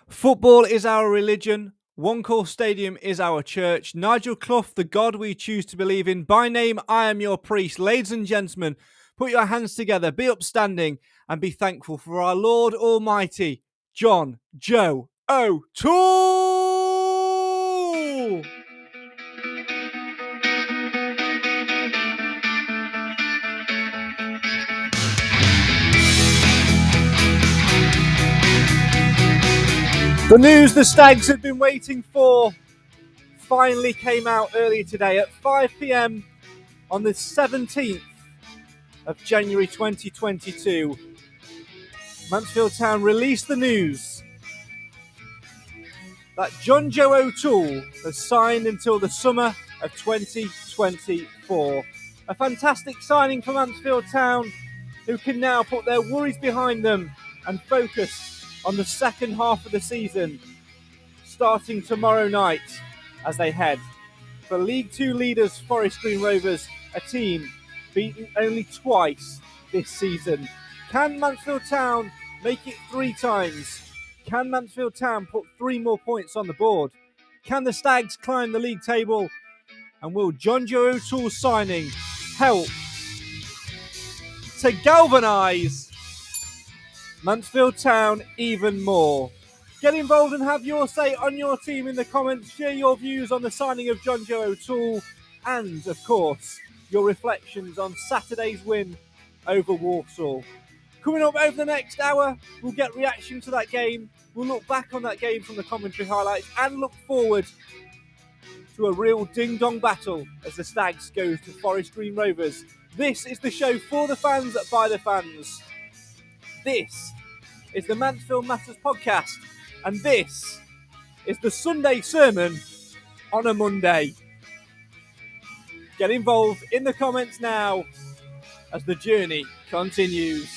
Football is our religion. OneCall Stadium is our church. Nigel Clough, the God we choose to believe in. By name, I am your priest. Ladies and gentlemen, put your hands together, be upstanding, and be thankful for our Lord Almighty, John Joe O'Toole. The news the Stags have been waiting for finally came out earlier today at 5 p.m. on the 17th of January 2022. Mansfield Town released the news that John Joe O'Toole has signed until the summer of 2024. A fantastic signing for Mansfield Town, who can now put their worries behind them and focus on the second half of the season, starting tomorrow night as they head for League Two leaders Forest Green Rovers, a team beaten only twice this season. Can Mansfield Town make it 3 times? Can Mansfield Town put 3 more points on the board? Can the Stags climb the league table? And will John Joe O'Toole's signing help to galvanise Mansfield Town even more? Get involved and have your say on your team in the comments. Share your views on the signing of John Joe O'Toole and, of course, your reflections on Saturday's win over Walsall. Coming up over the next hour, we'll get reaction to that game. We'll look back on that game from the commentary highlights and look forward to a real ding-dong battle as the Stags go to Forest Green Rovers. This is the show for the fans by the fans. This is the Mansfield Matters podcast, and this is the Sunday sermon on a Monday. Get involved in the comments now as the journey continues.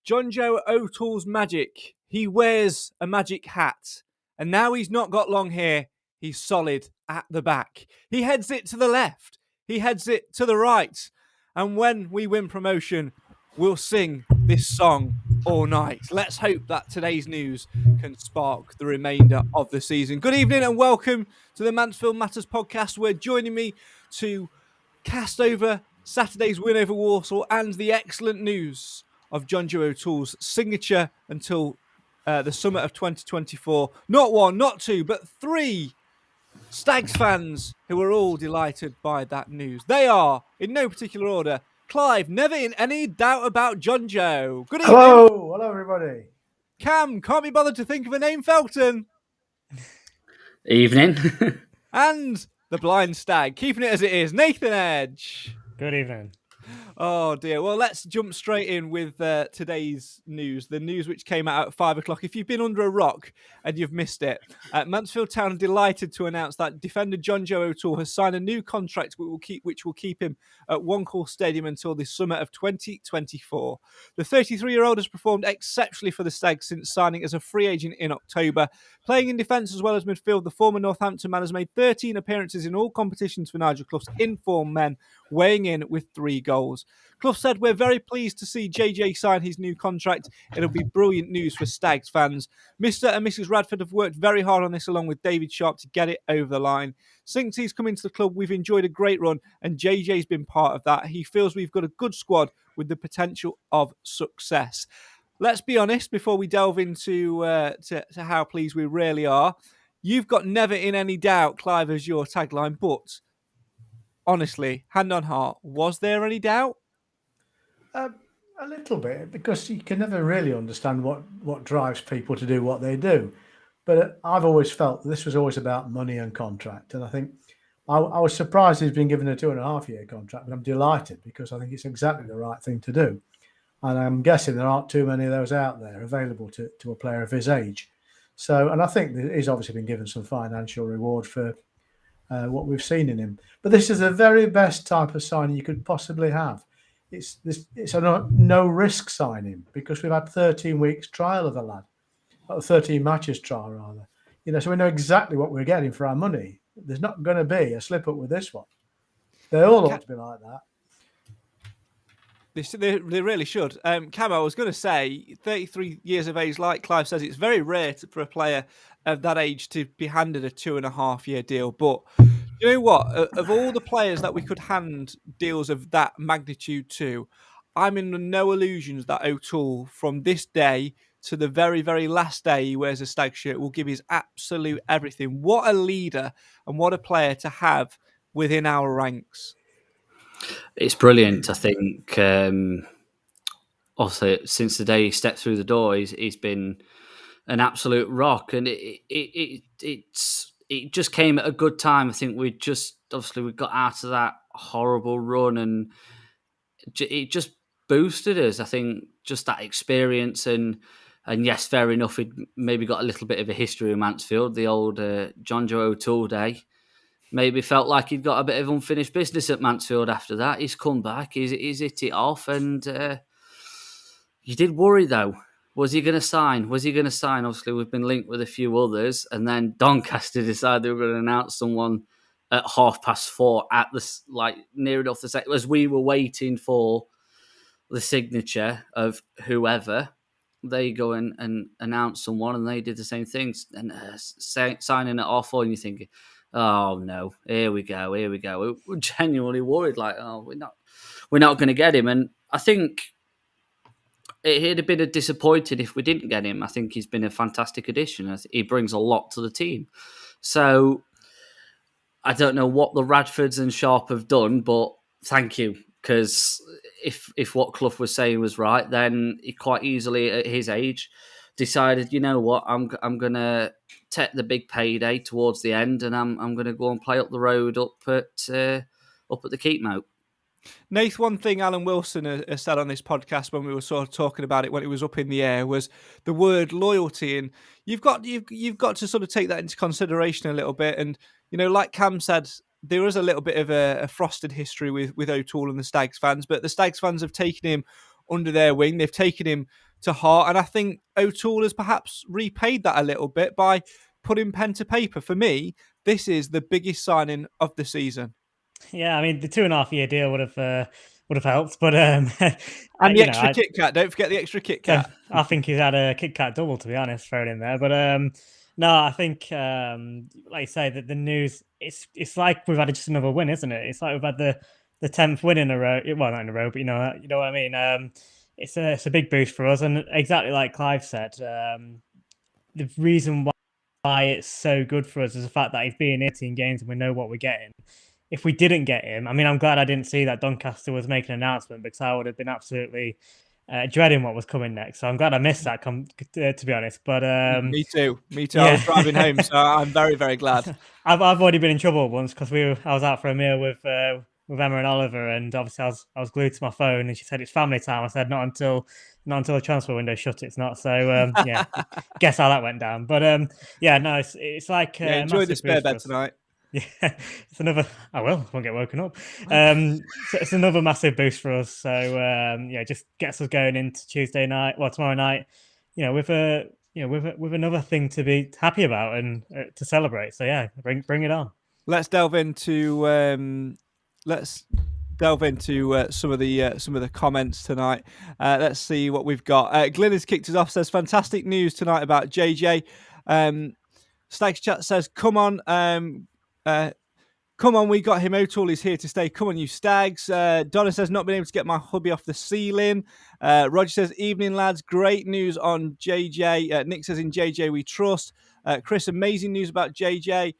John Joe O'Toole's magic. He wears a magic hat. And now he's not got long hair. He's solid at the back. He heads it to the left. He heads it to the right. And when we win promotion, we'll sing this song all night. Let's hope that today's news can spark the remainder of the season. Good evening and welcome to the Mansfield Matters podcast. Where joining me to cast over Saturday's win over Walsall and the excellent news of John Joe O'Toole's signature until the summer of 2024. Not 1, not 2, but 3 Stags fans who are all delighted by that news. They are, in no particular order, Clive, never in any doubt about John Joe. Good evening. Hello everybody. Cam, can't be bothered to think of a name, Felton. Evening. And the blind stag, keeping it as it is, Nathan Edge. Good evening. Oh dear. Well, let's jump straight in with today's news. The news which came out at 5 o'clock. If you've been under a rock and you've missed it, Mansfield Town are delighted to announce that defender John Joe O'Toole has signed a new contract which will keep him at OneCall Stadium until the summer of 2024. The 33-year-old has performed exceptionally for the Stags since signing as a free agent in October. Playing in defence as well as midfield, the former Northampton man has made 13 appearances in all competitions for Nigel Clough's informed men, weighing in with 3 goals. Clough said, "We're very pleased to see JJ sign his new contract. It'll be brilliant news for Stags fans. Mr. and Mrs. Radford have worked very hard on this along with David Sharp to get it over the line. Since he's come into the club, we've enjoyed a great run and JJ's been part of that. He feels we've got a good squad with the potential of success." Let's be honest before we delve into to how pleased we really are. You've got never in any doubt, Clive, as your tagline, but honestly, hand on heart, was there any doubt? A little bit, because you can never really understand what drives people to do what they do. But I've always felt this was always about money and contract. And I think I was surprised he's been given a 2.5-year contract, but I'm delighted because I think it's exactly the right thing to do. And I'm guessing there aren't too many of those out there available to a player of his age. So, and I think that he's obviously been given some financial reward for what we've seen in him. But this is the very best type of signing you could possibly have. It's a no risk signing because we've had 13 weeks trial of the lad, or 13 matches trial rather. So we know exactly what we're getting for our money. There's not going to be a slip up with this one. They all ought to be like that. They really should. Camo, I was going to say, 33 years of age, like Clive says, it's very rare for a player of that age to be handed a 2.5-year deal. But you know what? Of all the players that we could hand deals of that magnitude to, I'm in no illusions that OToole, from this day to the very, very last day he wears a Stag shirt, will give his absolute everything. What a leader and what a player to have within our ranks. It's brilliant. I think also since the day he stepped through the door, he's been an absolute rock, and it just came at a good time. I think we got out of that horrible run, and it just boosted us. I think just that experience and yes, fair enough. He'd maybe got a little bit of a history of Mansfield, the old John Joe O'Toole day. Maybe felt like he'd got a bit of unfinished business at Mansfield after that. He's come back, he's hit it off, and you did worry though. Was he going to sign? Obviously, we've been linked with a few others, and then Doncaster decided they were going to announce someone at 4:30 at near enough the second as we were waiting for the signature of whoever. They go and announce someone, and they did the same thing and signing it off, and you're thinking, oh no, here we go. We're genuinely worried, we're not going to get him. And I think it'd have been disappointed if we didn't get him. I think he's been a fantastic addition. He brings a lot to the team. So I don't know what the Radfords and Sharp have done, but thank you, because if what Clough was saying was right, then he quite easily at his age decided, you know what, I'm going to take the big payday towards the end, and I'm going to go and play up the road up at the Keepmoat. Nath, one thing Alan Wilson has said on this podcast when we were sort of talking about it when it was up in the air was the word loyalty, and you've got to sort of take that into consideration a little bit. And like Cam said, there is a little bit of a frosted history with OToole and the Stags fans, but the Stags fans have taken him under their wing. They've taken him to heart, and I think OToole has perhaps repaid that a little bit by putting pen to paper. For me, this is the biggest signing of the season. Yeah, I mean, the 2.5-year deal would have helped, but and the extra Kit Kat. Don't forget the extra Kit Kat. I think he's had a Kit Kat double, to be honest, thrown in there. But no, I think like you say, that the news it's like we've had just another win, isn't it? It's like we've had the 10th win in a row. Well, not in a row, but you know what I mean. It's a big boost for us, and exactly like Clive said, the reason why it's so good for us is the fact that he's being 18 games and we know what we're getting. If we didn't get him, I mean, I'm glad I didn't see that Doncaster was making an announcement, because I would have been absolutely dreading what was coming next. So I'm glad I missed that, to be honest. But me too. Yeah. I was driving home, so I'm very, very glad. I've already been in trouble once because I was out for a meal with Emma and Oliver, and obviously I was glued to my phone, and she said it's family time. I said not until the transfer window shut. It's not. So yeah, guess how that went down. But yeah, no, it's like enjoy the spare bed tonight. Yeah, it's another. I will. Won't get woken up. So it's another massive boost for us. So yeah, just gets us going into tomorrow night. With another thing to be happy about and to celebrate. So yeah, bring it on. Let's delve into some of the comments tonight. Let's see what we've got. Glyn has kicked us off. Says fantastic news tonight about JJ. Stags Chat says, come on, we got him. OToole is here to stay. Come on, you Stags. Donna says, not been able to get my hubby off the ceiling. Roger says, evening, lads. Great news on JJ. Nick says, in JJ we trust. Chris, amazing news about JJ.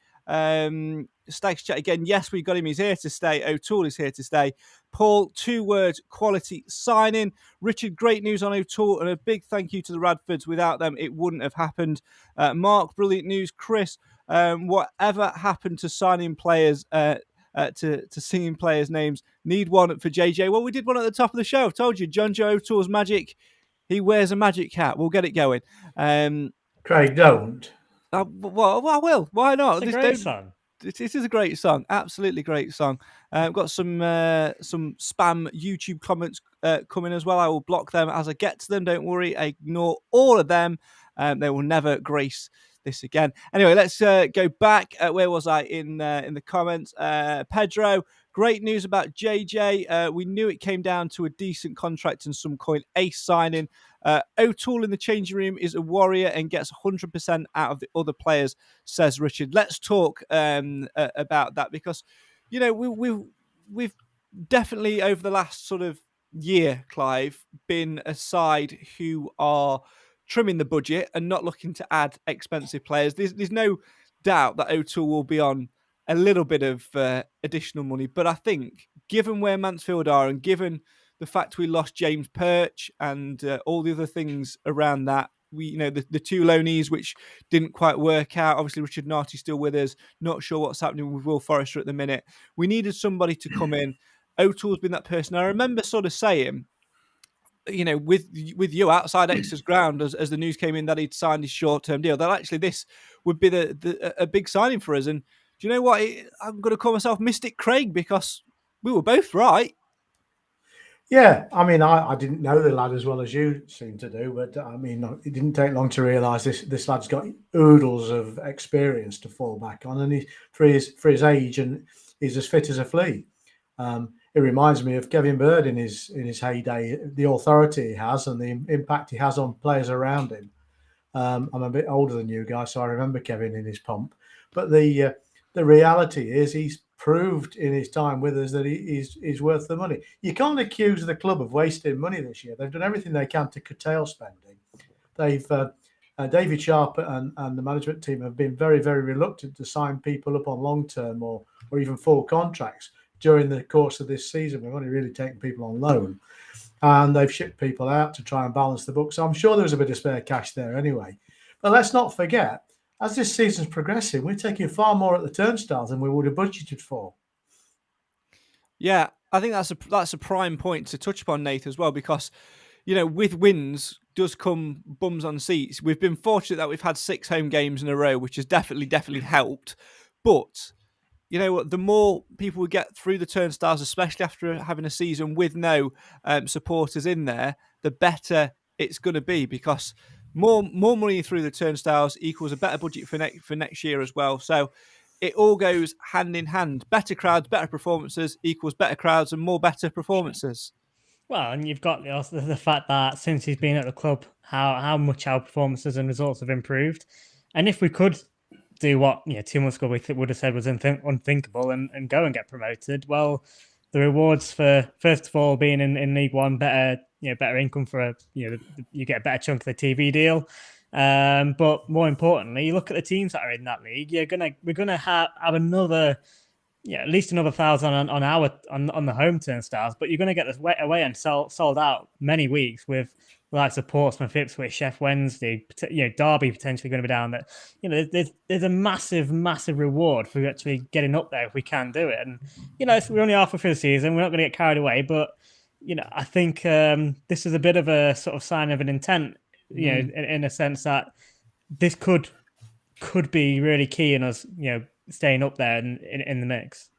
Stags Chat again. Yes, we got him. He's here to stay. OToole is here to stay. Paul, 2 words, quality signing. Richard, great news on OToole, and a big thank you to the Radfords. Without them, it wouldn't have happened. Mark, brilliant news. Chris, Whatever happened to signing players, to singing players' names? Need one for JJ. Well, we did one at the top of the show. I've told you, John Joe O'Toole's magic. He wears a magic hat. We'll get it going. Craig, don't. Well, I will. Why not? It's a great song. It is a great song, absolutely great song. I've got some spam YouTube comments coming as well. I will block them as I get to them. Don't worry, I ignore all of them. They will never grace this again. Anyway, let's go back. Where was I in the comments? Pedro, great news about JJ. We knew it came down to a decent contract and some coin ace signing. O'Toole in the changing room is a warrior and gets 100% out of the other players, says Richard. Let's talk about that, because we've definitely over the last sort of year, Clive, been a side who are trimming the budget and not looking to add expensive players. There's no doubt that O'Toole will be on a little bit of additional money, but I think given where Mansfield are and given the fact we lost James Perch and all the other things around that, the two loanees which didn't quite work out. Obviously, Richard Narty's still with us. Not sure what's happening with Will Forrester at the minute. We needed somebody to come in. O'Toole's been that person. I remember sort of saying, with you outside Exeter's ground as the news came in that he'd signed his short-term deal, that actually this would be a big signing for us. And do you know what? I'm going to call myself Mystic Craig, because we were both right. Yeah, I mean, I didn't know the lad as well as you seem to do, but I mean, it didn't take long to realise this lad's got oodles of experience to fall back on, and he for his age, and he's as fit as a flea. It reminds me of Kevin Bird in his heyday, the authority he has and the impact he has on players around him. I'm a bit older than you guys, so I remember Kevin in his pomp, but the reality is he's proved in his time with us that he's worth the money. You can't accuse the club of wasting money this year. They've done everything they can to curtail spending. They've David Sharp and the management team have been very, very reluctant to sign people up on long-term or even full contracts during the course of this season. We've only really taken people on loan, and they've shipped people out to try and balance the books. So I'm sure there's a bit of spare cash there anyway. But let's not forget, as this season's progressing, we're taking far more at the turnstiles than we would have budgeted for. Yeah, I think that's a prime point to touch upon, Nate, as well, because with wins does come bums on seats. We've been fortunate that we've had 6 home games in a row, which has definitely helped. But the more people we get through the turnstiles, especially after having a season with no supporters in there, the better it's going to be, because more money through the turnstiles equals a better budget for next year as well. So it all goes hand in hand. Better crowds, better performances equals better crowds and more better performances. Well, and you've got the fact that since he's been at the club, how much our performances and results have improved. And if we could do what 2 months ago we would have said was unthinkable and go and get promoted, well, the rewards for, first of all, being in League One, better income for you get a better chunk of the TV deal. But more importantly, you look at the teams that are in that league. We're gonna have another, at least another 1,000 on the home turnstiles. But you're gonna get this away and sold out many weeks with the likes of Portsmouth, Ipswich, Sheff Wednesday, Derby potentially going to be down there. There's a massive reward for actually getting up there if we can do it. And we're only halfway through the season. We're not going to get carried away, but I think this is a bit of a sort of sign of an intent. In a sense that this could be really key in us, staying up there in the mix.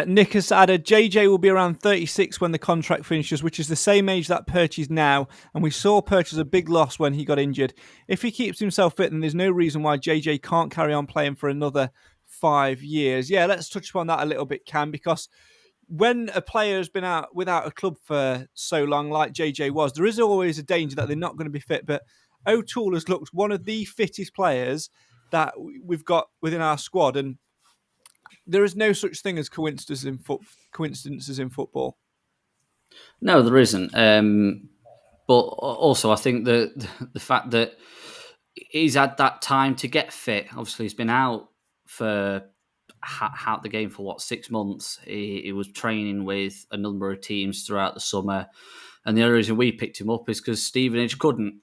Nick has added, JJ will be around 36 when the contract finishes, which is the same age that Perch is now, and we saw Perch as a big loss when he got injured. If he keeps himself fit, then there's no reason why JJ can't carry on playing for another 5 years. Yeah, let's touch upon that a little bit, Cam, because when a player has been out without a club for so long, like JJ was, there is always a danger that they're not going to be fit. But O'Toole has looked one of the fittest players that we've got within our squad, and there is no such thing as coincidences in football. No, there isn't. But also, I think the fact that he's had that time to get fit. Obviously, he's been out the game for 6 months. He was training with a number of teams throughout the summer, and the only reason we picked him up is because Stevenage couldn't.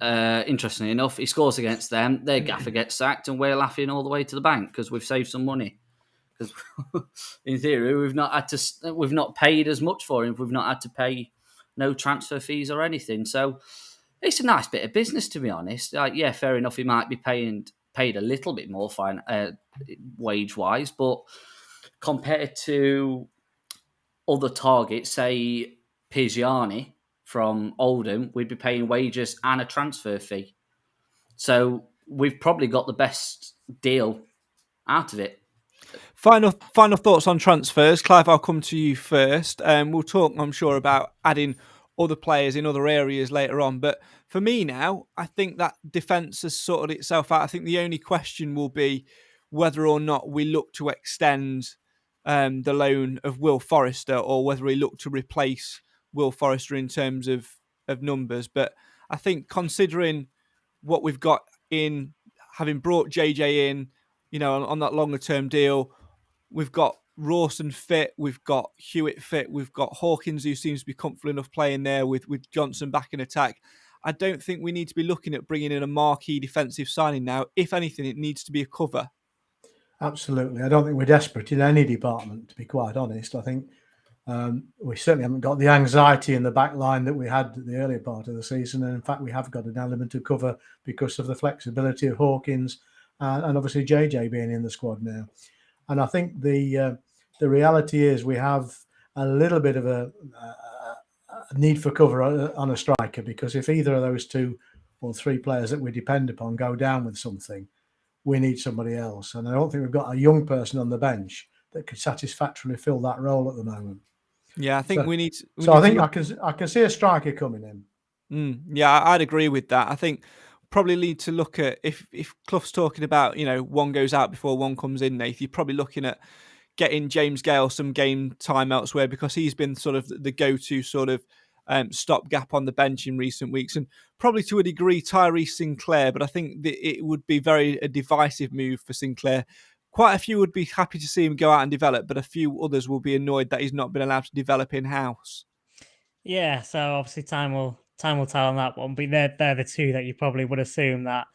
interestingly enough, he scores against them, their gaffer gets sacked, and we're laughing all the way to the bank because we've saved some money. Because in theory, we've not paid as much for him. We've not had to pay no transfer fees or anything. So it's a nice bit of business, to be honest. Yeah, fair enough. He might be paid a little bit more wage wise, but compared to other targets, say Pizziani from Oldham, we'd be paying wages and a transfer fee. So we've probably got the best deal out of it. Final thoughts on transfers. Clive, I'll come to you first. We'll talk, I'm sure, about adding other players in other areas later on. But for me now, I think that defence has sorted itself out. I think the only question will be whether or not we look to extend the loan of Will Forrester, or whether we look to replace Will Forrester in terms of numbers. But I think considering what we've got in, having brought JJ in, on that longer term deal, we've got Rawson fit, we've got Hewitt fit, we've got Hawkins, who seems to be comfortable enough playing there with Johnson back in attack. I don't think we need to be looking at bringing in a marquee defensive signing now. If anything, it needs to be a cover. Absolutely. I don't think we're desperate in any department, to be quite honest. I think we certainly haven't got the anxiety in the back line that we had at the earlier part of the season. And in fact, we have got an element of cover because of the flexibility of Hawkins and obviously JJ being in the squad now. And I think the reality is we have a little bit of a need for cover on a striker, because if either of those two or three players that we depend upon go down with something, we need somebody else. And I don't think we've got a young person on the bench that could satisfactorily fill that role at the moment. Yeah, I think we need. I can see a striker coming in. Yeah, I'd agree with that. I think probably need to look at, if Clough's talking about, one goes out before one comes in, Nath, you're probably looking at getting James Gale some game time elsewhere, because he's been sort of the go-to sort of stopgap on the bench in recent weeks, and probably to a degree Tyrese Sinclair, but I think that it would be a divisive move for Sinclair. Quite a few would be happy to see him go out and develop, but a few others will be annoyed that he's not been allowed to develop in-house. Yeah, so obviously time will tell on that one, but they're the two that you probably would assume that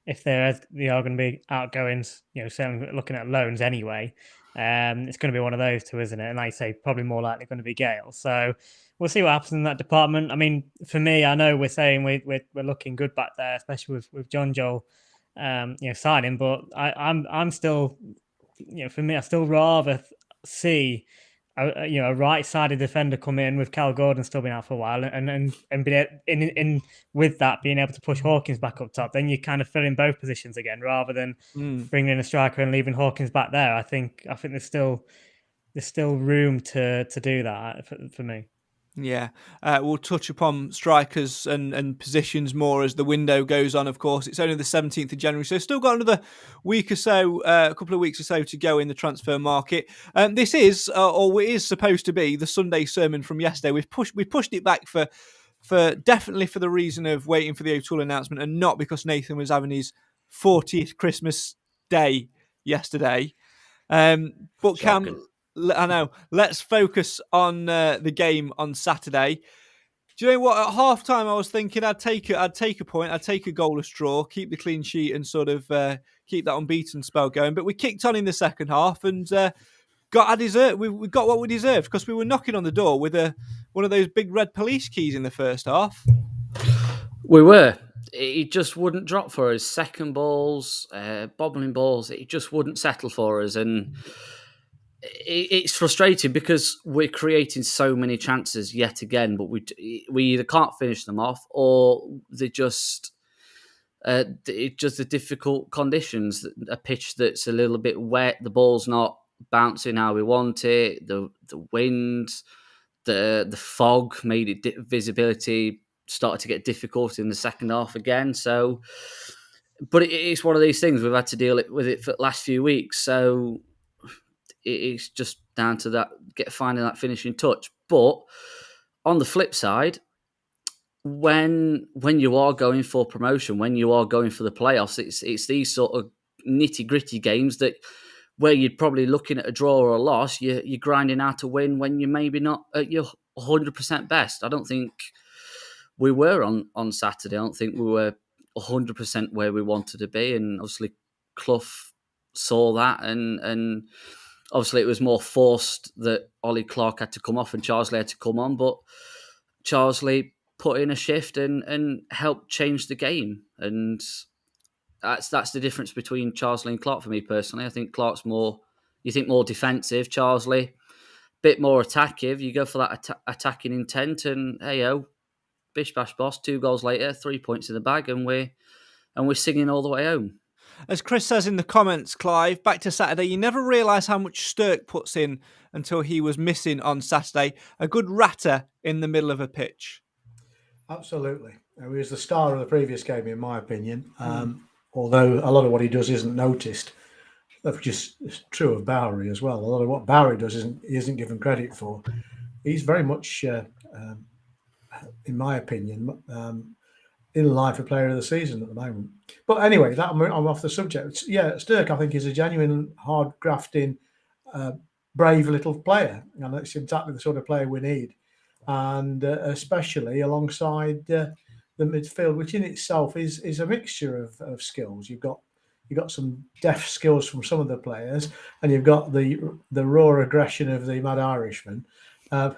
if they are going to be outgoings, certainly looking at loans anyway, it's going to be one of those two, isn't it? And like I say, probably more likely going to be Gale. So we'll see what happens in that department. I mean, for me, I know we're saying we're looking good back there, especially with John Joel, signing. But I'm still, for me, I still rather see a right-sided defender come in with Cal Gordon still being out for a while, and be in with that being able to push Hawkins back up top. Then you kind of fill in both positions again, rather than bringing in a striker and leaving Hawkins back there. I think there's still room to do that for me. Yeah, we'll touch upon strikers and positions more as the window goes on, of course. It's only the 17th of January, so still got another week or so, a couple of weeks or so to go in the transfer market. This is, or it is supposed to be, the Sunday sermon from yesterday. We pushed it back for definitely for the reason of waiting for the OToole announcement, and not because Nathan was having his 40th Christmas day yesterday. But Shocking. Cam, I know. Let's focus on the game on Saturday. Do you know what? At half time, I was thinking I'd take a point, I'd take a goalless draw, keep the clean sheet, and sort of keep that unbeaten spell going. But we kicked on in the second half and got our dessert. We got what we deserved, because we were knocking on the door with one of those big red police keys in the first half. We were. It just wouldn't drop for us. Second balls, bobbling balls. It just wouldn't settle for us, and it's frustrating because we're creating so many chances yet again, but we either can't finish them off, or they're just the difficult conditions. A pitch that's a little bit wet, the ball's not bouncing how we want it. The wind, the fog made it visibility started to get difficult in the second half again. So, but it's one of these things we've had to deal with it for the last few weeks. So it's just down to that, finding that finishing touch. But on the flip side, when you are going for promotion, when you are going for the playoffs, it's these sort of nitty gritty games that where you're probably looking at a draw or a loss, you're grinding out to win when you're maybe not at your 100% best. I don't think we were on Saturday. I don't think we were 100% where we wanted to be, and obviously Clough saw that, and obviously it was more forced that Ollie Clark had to come off and Charsley had to come on, but Charsley put in a shift and helped change the game, and that's the difference between Charsley and Clark for me personally. I think Clark's more defensive, Charsley bit more attacking. You go for that attacking intent, and hey bish bash boss, 2 goals later, 3 points in the bag, and we're singing all the way home. As Chris says in the comments, Clive, back to Saturday, you never realise how much Sturk puts in until he was missing on Saturday. A good ratter in the middle of a pitch. Absolutely. He was the star of the previous game, in my opinion. Although a lot of what he does isn't noticed. That's just true of Bowery as well. A lot of what Bowery does isn't given credit for. He's very much, in my opinion, in line for player of the season at the moment. But anyway, I'm off the subject. Yeah, Sturk, I think, is a genuine, hard grafting, brave little player, and it's exactly the sort of player we need. And especially alongside the midfield, which in itself is a mixture of skills. You've got some deft skills from some of the players, and you've got the raw aggression of the Mad Irishman,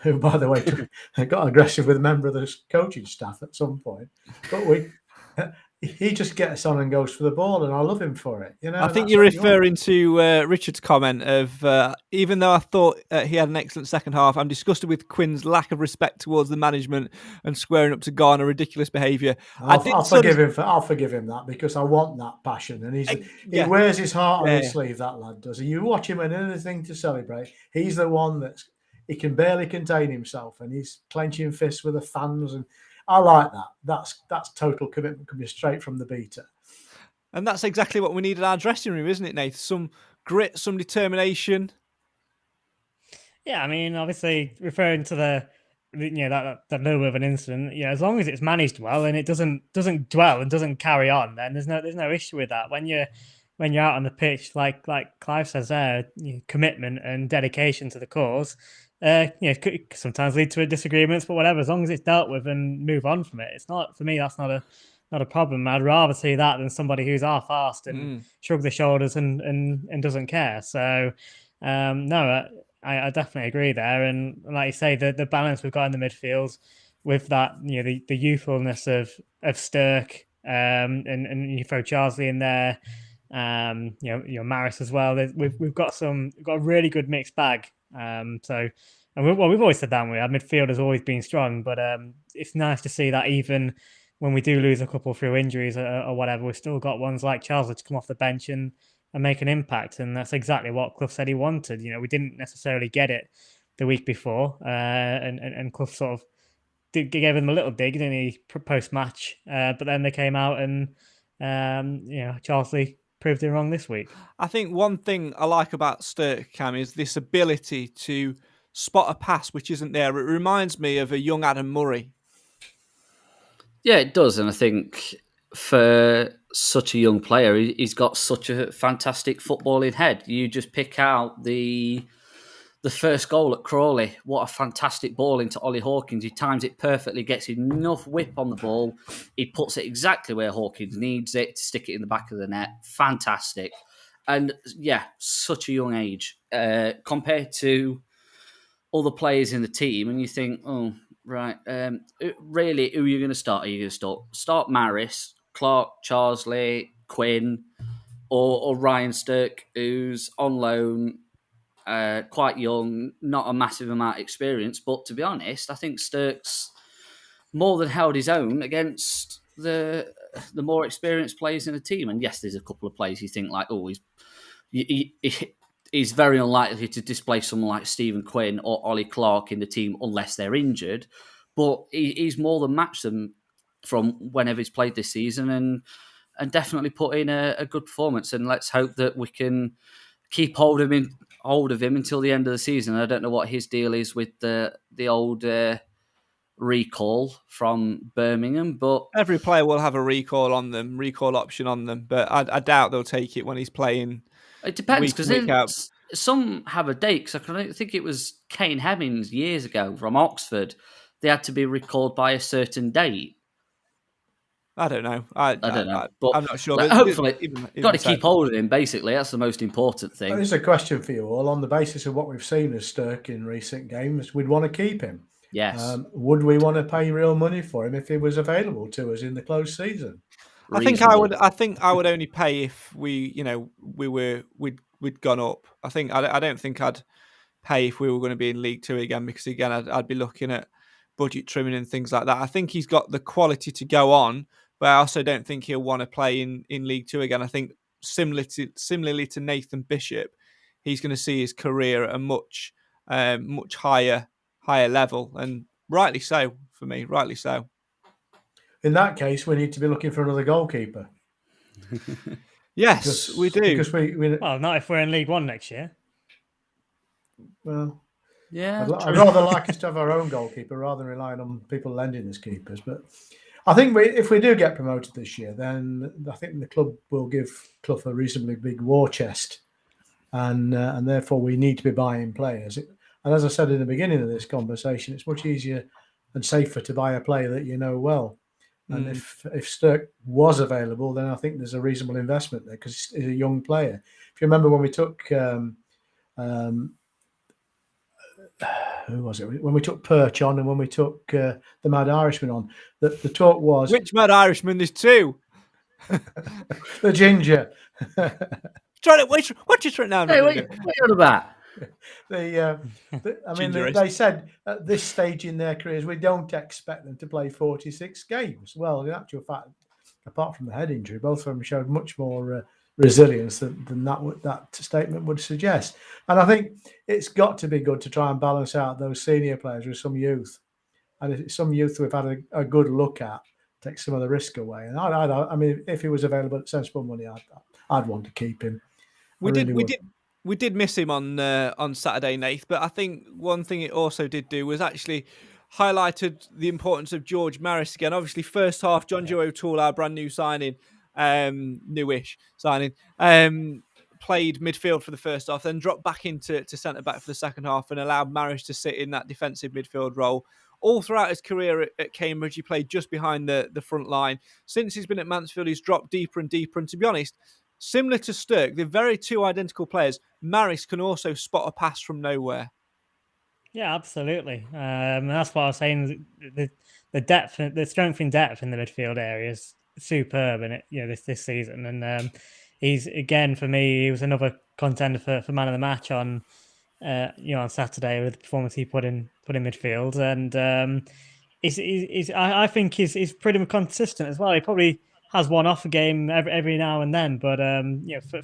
who, by the way, got aggressive with a member of the coaching staff at some point. But he just gets on and goes for the ball, and I love him for it. I think you're referring to Richard's comment of even though I thought he had an excellent second half, I'm disgusted with Quinn's lack of respect towards the management and squaring up to Garner ridiculous behaviour. I'll forgive him that, because I want that passion, and he wears his heart on his sleeve. That lad does. You watch him and anything to celebrate. He's the one he can barely contain himself, and he's clenching fists with the fans, and I like that. That's total commitment coming straight from the beater. And that's exactly what we need in our dressing room, isn't it, Nate? Some grit, some determination. Yeah, I mean, obviously referring to that little bit of an incident, as long as it's managed well and it doesn't dwell and doesn't carry on, then there's no issue with that. When you're out on the pitch, like Clive says there, commitment and dedication to the cause, it could sometimes lead to disagreements, but whatever, as long as it's dealt with and move on from it, it's not, for me, that's not a problem. I'd rather see that than somebody who's half-assed and shrugs their shoulders and doesn't care. So, no, I definitely agree there. And like you say, the balance we've got in the midfield with that, the youthfulness of Sturk, and you throw Charsley in there, Maris as well. We've got a really good mixed bag. We've always said that our midfield has always been strong, but it's nice to see that even when we do lose a couple through injuries or whatever, we've still got ones like Charles to come off the bench and make an impact. And that's exactly what Clough said he wanted. We didn't necessarily get it the week before, and Clough sort of gave them a little dig, didn't he, post-match? But then they came out and Charsley proved him wrong this week. I think one thing I like about Stircam is this ability to spot a pass which isn't there. It reminds me of a young Adam Murray. Yeah, it does. And I think for such a young player, he's got such a fantastic footballing head. You just pick out the first goal at Crawley. What a fantastic ball into Ollie Hawkins. He times it perfectly, gets enough whip on the ball. He puts it exactly where Hawkins needs it to stick it in the back of the net. Fantastic. And yeah, such a young age compared to other players in the team. And you think, oh, right, really, who are you going to start? Are you going to start Maris, Clark, Charsley, Quinn, or Ryan Sturk, who's on loan, quite young, not a massive amount of experience. But to be honest, I think Sturk's more than held his own against the more experienced players in the team. And yes, there's a couple of players you think like, oh, he's very unlikely to displace someone like Stephen Quinn or Ollie Clark in the team unless they're injured. But he's more than matched them from whenever he's played this season, and definitely put in a good performance. And let's hope that we can keep hold of him until the end of the season. I don't know what his deal is with the old recall from Birmingham, but every player will have a recall option on them. But I doubt they'll take it when he's playing. It depends, because some have a date. Because I think it was Kane Hemmings years ago from Oxford they had to be recalled by a certain date. I don't know. I don't know, but I'm not sure. Like, But hopefully, even got to so. keep hold of him. Basically, that's the most important thing. There's a question for you all. On the basis of what we've seen as Sturk in recent games, we'd want to keep him. Yes. Would we want to pay real money for him if he was available to us in the closed season? I think I would only pay if we'd gone up. I don't think I'd pay if we were going to be in League Two again, because again I'd be looking at budget trimming and things like that. I think he's got the quality to go on, but I also don't think he'll want to play in League Two again. I think similarly to Nathan Bishop, he's going to see his career at a much higher level, and rightly so for me. Rightly so. In that case, we need to be looking for another goalkeeper. Yes, we do. Because we well, not if we're in League One next year. Well, yeah, I'd rather like us to have our own goalkeeper rather than relying on people lending us keepers. But I think if we do get promoted this year, then I think the club will give Clough a reasonably big war chest, and therefore we need to be buying players. And as I said in the beginning of this conversation, it's much easier and safer to buy a player that you know well. And if Sturk was available, then I think there's a reasonable investment there because he's a young player. If you remember when we took who was it? When we took Perch on and when we took the Mad Irishman on, the talk was... Which Mad Irishman? There's two. The ginger. What's your trick now? Hey, what are you on about? They said at this stage in their careers, we don't expect them to play 46 games. Well, in actual fact, apart from the head injury, both of them showed much more resilience than that statement would suggest. And I think it's got to be good to try and balance out those senior players with some youth. And if it's some youth we've had a good look at, take some of the risk away. And I mean, if he was available at sensible money, I'd want to keep him. We did miss him on Saturday, Nath, but I think one thing it also did do was actually highlighted the importance of George Maris again. Obviously, first half, John Joe O'Toole, our brand new signing, newish signing, played midfield for the first half, then dropped back into centre back for the second half and allowed Maris to sit in that defensive midfield role. All throughout his career at Cambridge, he played just behind the front line. Since he's been at Mansfield, he's dropped deeper and deeper. And to be honest, similar to Sturk, they're very two identical players. Maris can also spot a pass from nowhere. Yeah, absolutely. That's what I was saying. The depth, the strength in depth in the midfield area is superb in it. This season, and he's again for me. He was another contender for man of the match on on Saturday with the performance he put in midfield, and I think he's pretty consistent as well. He probably has one off a game every now and then, but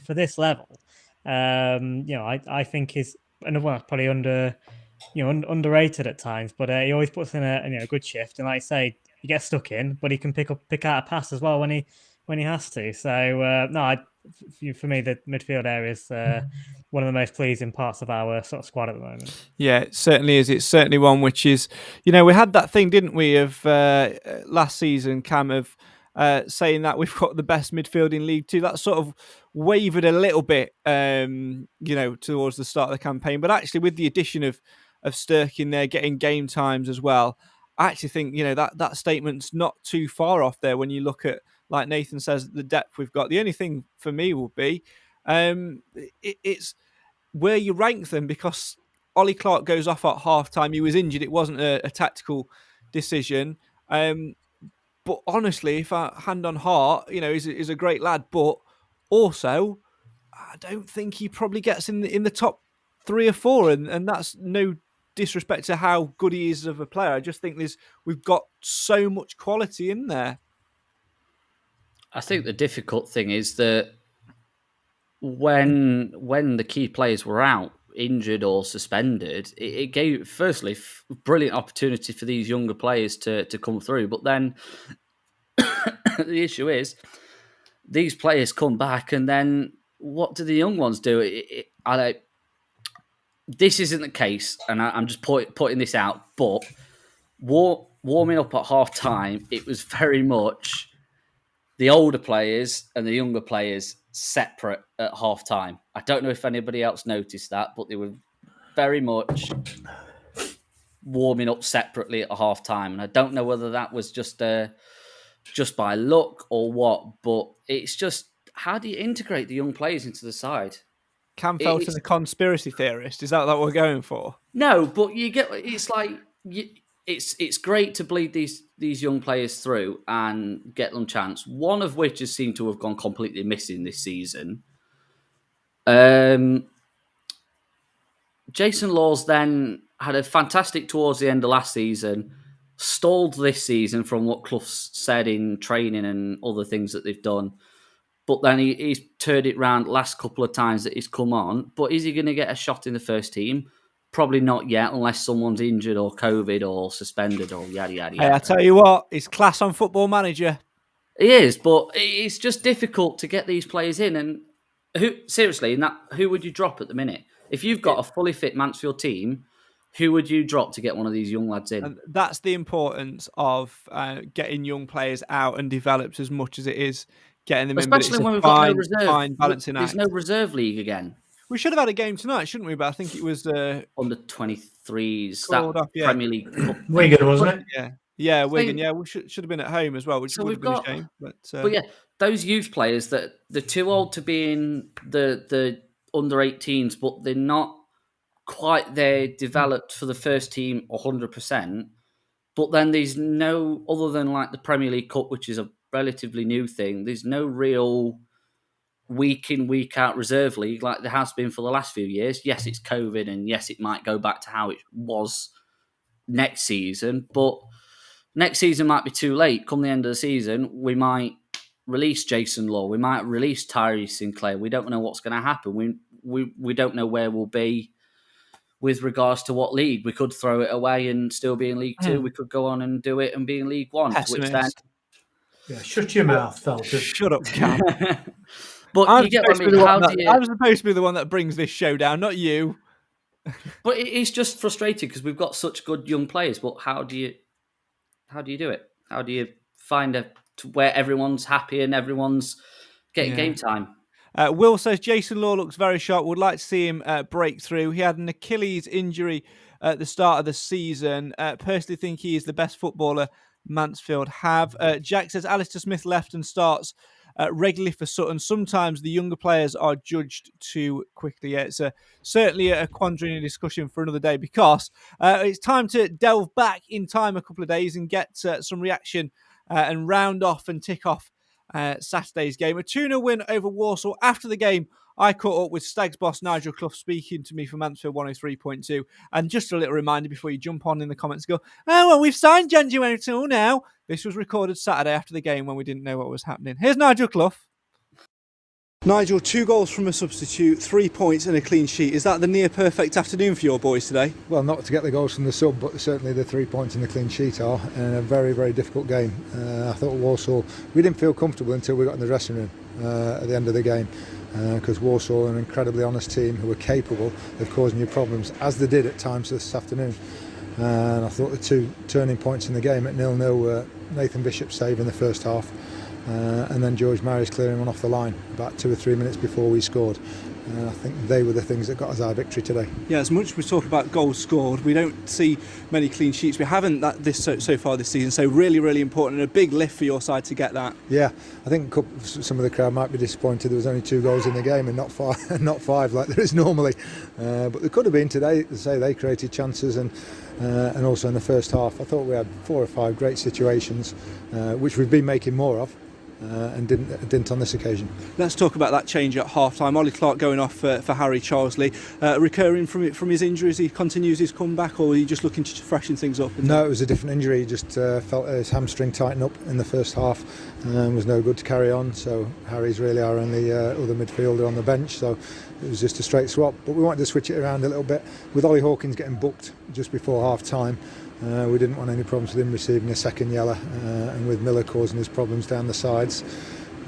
for this level, I think he's another one probably underrated at times, but he always puts in a good shift. And like I say, he gets stuck in, but he can pick out a pass as well when he has to. So for me, the midfield area is one of the most pleasing parts of our sort of squad at the moment. Yeah, it certainly is. It's certainly one which is, we had that thing, didn't we, of last season, Cam, of saying that we've got the best midfield in League Two. That sort of wavered a little bit, towards the start of the campaign. But actually, with the addition of Sturk in there, getting game times as well, I actually think that statement's not too far off there when you look at, like Nathan says, the depth we've got. The only thing for me will be it's where you rank them, because Ollie Clark goes off at half-time. He was injured. It wasn't a tactical decision. But honestly, if I hand on heart, he's a great lad. But also, I don't think he probably gets in the top 3 or 4, and that's no disrespect to how good he is of a player. I just think we've got so much quality in there. I think the difficult thing is that when the key players were out, injured or suspended, it gave, firstly, brilliant opportunity for these younger players to come through. But then the issue is these players come back, and then what do the young ones do? This isn't the case, and I'm just putting this out, but warming up at half-time, it was very much the older players and the younger players separate at half-time. I don't know if anybody else noticed that, but they were very much warming up separately at half time. And I don't know whether that was just by luck or what, but it's just, how do you integrate the young players into the side? Cam Felton, the conspiracy theorist. Is that what we're going for? No, but it's like, it's great to bleed these young players through and get them chance. One of which has seemed to have gone completely missing this season. Jason Laws then had a fantastic towards the end of last season, stalled this season from what Clough's said in training and other things that they've done. But then he's turned it round last couple of times that he's come on. But is he going to get a shot in the first team? Probably not yet, unless someone's injured or COVID or suspended or yada, yada, yada. Hey, I tell you what, he's class on Football Manager. He is, but it's just difficult to get these players in. And who would you drop at the minute? If you've got a fully fit Mansfield team, who would you drop to get one of these young lads in? And that's the importance of getting young players out and developed as much as it is getting them especially in. When we've got no reserve. Balancing There's no reserve league again. We should have had a game tonight, shouldn't we? But I think it was under 23s, that Premier League Cup. Wigan, wasn't it? Yeah, Wigan. Yeah, we should have been at home as well, which would have been a shame. But yeah, those youth players that they're too old to be in the under 18s, but they're not quite there developed for the first team 100%. But then there's no, other than like the Premier League Cup, which is a relatively new thing, there's no real week in, week out reserve league like there has been for the last few years. Yes, it's COVID, and yes, it might go back to how it was next season, but next season might be too late. Come the end of the season, we might release Jason Law, we might release Tyree Sinclair. We don't know what's going to happen. We don't know where we'll be with regards to what league. We could throw it away and still be in League Two. We could go on and do it and be in League One. Pessimist. Which Yeah, shut your mouth, Felton. Shut up, Cam. But you get what I mean. I'm supposed to be the one that brings this show down, not you. But it's just frustrating because we've got such good young players. But how do you do it? How do you find where everyone's happy and everyone's getting game time? Will says Jason Law looks very sharp. Would like to see him break through. He had an Achilles injury at the start of the season. Personally think he is the best footballer Mansfield have. Jack says Alistair Smith left and starts regularly for Sutton. Sometimes the younger players are judged too quickly. Yeah, it's certainly a quandary discussion for another day, because it's time to delve back in time a couple of days and get some reaction and round off and tick off Saturday's game. A 2-0 win over Walsall. After the game, I caught up with Stags boss Nigel Clough speaking to me for Mansfield 103.2. And just a little reminder before you jump on in the comments and go, oh, well, we've signed January O'Toole now. This was recorded Saturday after the game when we didn't know what was happening. Here's Nigel Clough. Nigel, 2 goals from a substitute, 3 points and a clean sheet. Is that the near perfect afternoon for your boys today? Well, not to get the goals from the sub, but certainly the 3 points and the clean sheet are in a very, very difficult game. I thought Walsall, we didn't feel comfortable until we got in the dressing room at the end of the game, because Walsall are an incredibly honest team who are capable of causing you problems, as they did at times this afternoon. And I thought the 2 turning points in the game at 0-0 were Nathan Bishop's save in the first half, and then George Maris clearing one off the line about 2 or 3 minutes before we scored. I think they were the things that got us our victory today. Yeah, as much as we talk about goals scored, we don't see many clean sheets. We haven't so far this season, so really, really important and a big lift for your side to get that. Yeah, I think some of the crowd might be disappointed there was only 2 goals in the game and not 5 like there is normally. But there could have been today. They created chances and also in the first half I thought we had 4 or 5 great situations, which we've been making more of. And didn't on this occasion. Let's talk about that change at half-time. Ollie Clark going off for Harry Charlesley. Recurring from his injuries, he continues his comeback, or are you just looking to freshen things up? No, it was a different injury. He just felt his hamstring tighten up in the first half and was no good to carry on. So Harry's really our only other midfielder on the bench. So it was just a straight swap. But we wanted to switch it around a little bit. With Ollie Hawkins getting booked just before half-time, we didn't want any problems with him receiving a second yellow, and with Miller causing his problems down the sides,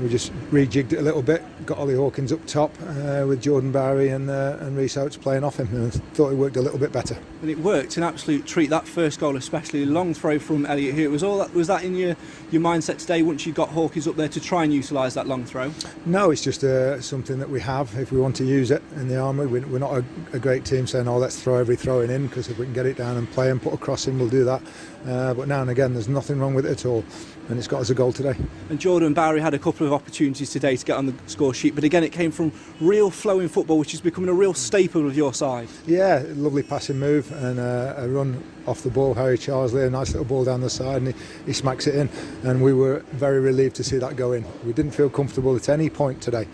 We just rejigged it a little bit, got Ollie Hawkins up top with Jordan Barry and Rhys Oates playing off him, and thought it worked a little bit better. And it worked, an absolute treat. That first goal, especially, long throw from Elliot here. Was that in your mindset today once you got Hawkins up there to try and utilise that long throw? No, it's just something that we have if we want to use it in the armoury. We're not a great team saying, oh, let's throw every throw in, because if we can get it down and play and put a cross in, we'll do that. But now and again, there's nothing wrong with it at all, and it's got us a goal today. And Jordan Barry had a couple of opportunities today to get on the score sheet, but again, it came from real flowing football, which is becoming a real staple of your side. Yeah, lovely passing move and a run off the ball. Harry Charlesley, a nice little ball down the side, and he smacks it in, and we were very relieved to see that go in. We didn't feel comfortable at any point today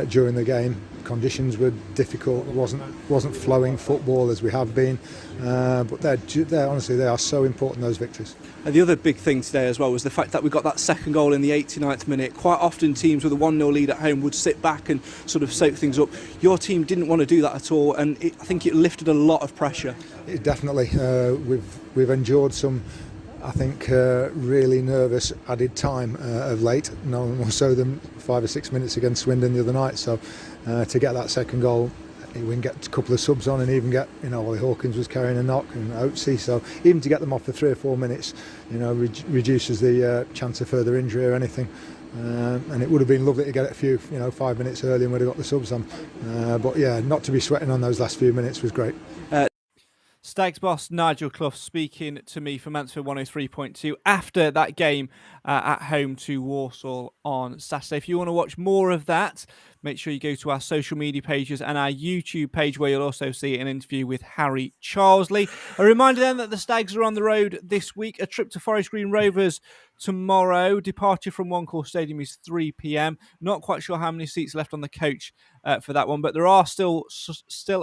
during the game. Conditions were difficult. It wasn't flowing football as we have been, but they're honestly, they are so important, those victories. And the other big thing today as well was the fact that we got that second goal in the 89th minute. Quite often teams with a 1-0 lead at home would sit back and sort of soak things up. Your team didn't want to do that at all, and I think it lifted a lot of pressure. Definitely. We've endured some, I think, really nervous added time of late, no more so than 5 or 6 minutes against Swindon the other night. So to get that second goal, we can get a couple of subs on and even get, Ollie Hawkins was carrying a knock and Oatesy, so even to get them off for 3 or 4 minutes, reduces the chance of further injury or anything. And it would have been lovely to get it a few, 5 minutes early and we'd have got the subs on. But yeah, not to be sweating on those last few minutes was great. Stags boss Nigel Clough speaking to me from Mansfield 103.2 after that game at home to Walsall on Saturday. If you want to watch more of that, make sure you go to our social media pages and our YouTube page, where you'll also see an interview with Harry Charlesley. A reminder then that the Stags are on the road this week. A trip to Forest Green Rovers tomorrow. Departure from Wycombe Stadium is 3 p.m. Not quite sure how many seats left on the coach for that one, but there are still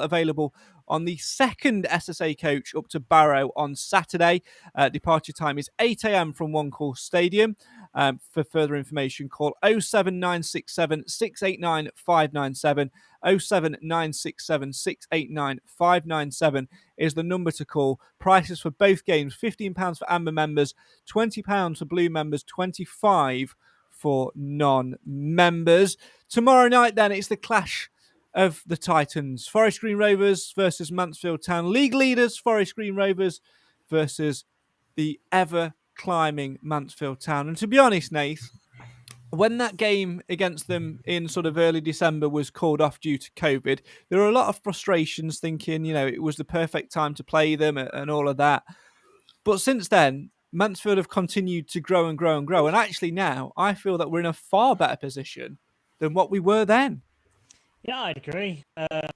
available on the second SSA coach up to Barrow on Saturday. Departure time is 8 a.m. from Wycombe Stadium. For further information, call 07967 689 597. 07967 689 597 is the number to call. Prices for both games: £15 for Amber members, £20 for Blue members, £25 for non-members. Tomorrow night, then, it's the clash of the Titans. Forest Green Rovers versus Mansfield Town. League leaders, Forest Green Rovers versus the ever-climbing Mansfield Town. And to be honest, Nath, when that game against them in sort of early December was called off due to COVID, there were a lot of frustrations thinking, it was the perfect time to play them and all of that. But since then, Mansfield have continued to grow and grow and grow. And actually now, I feel that we're in a far better position than what we were then. Yeah, I'd agree. I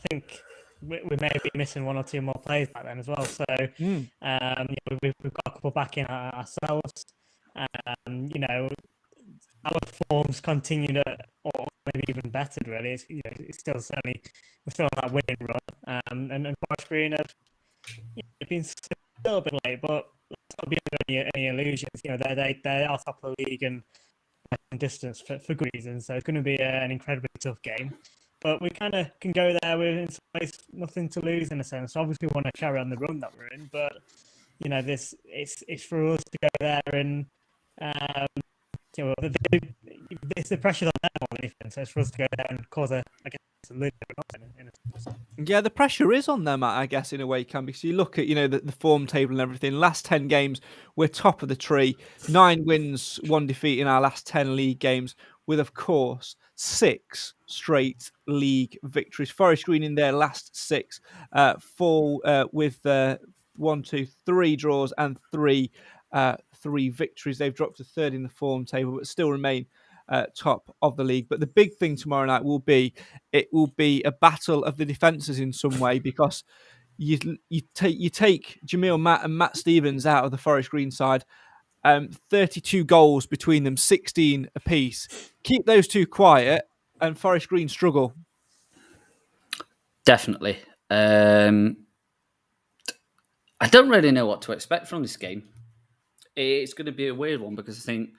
think we may be missing 1 or 2 more players back then as well. So, we've got a couple back in ourselves. Our forms continue to, or maybe even better, really. It's still certainly, we're still on that winning run. And Forest Green have been still a bit late, but let's not be under any illusions. They are top of the league and distance for good reasons. So it's going to be an incredibly tough game. But we kind of can go there with, in some ways, nothing to lose in a sense. So obviously, we want to carry on the run that we're in. But it's for us to go there and it's the pressure on them more than anything. So it's for us to go there and cause a little bit of in a sense. Yeah, the pressure is on them, I guess, in a way, Cam, because you look at, the form table and everything. Last 10 games, we're top of the tree. 9 wins, 1 defeat in our last 10 league games, with, of course, 6 straight league victories. Forest Green in their last 6 fall with 3 draws and 3 victories. They've dropped to 3rd in the form table, but still remain top of the league. But the big thing tomorrow night will be a battle of the defences in some way, because you take Jamil Matt and Matt Stevens out of the Forest Green side. 32 goals between them, 16 apiece. Keep those two quiet, and Forest Green struggle. Definitely. I don't really know what to expect from this game. It's going to be a weird one, because I think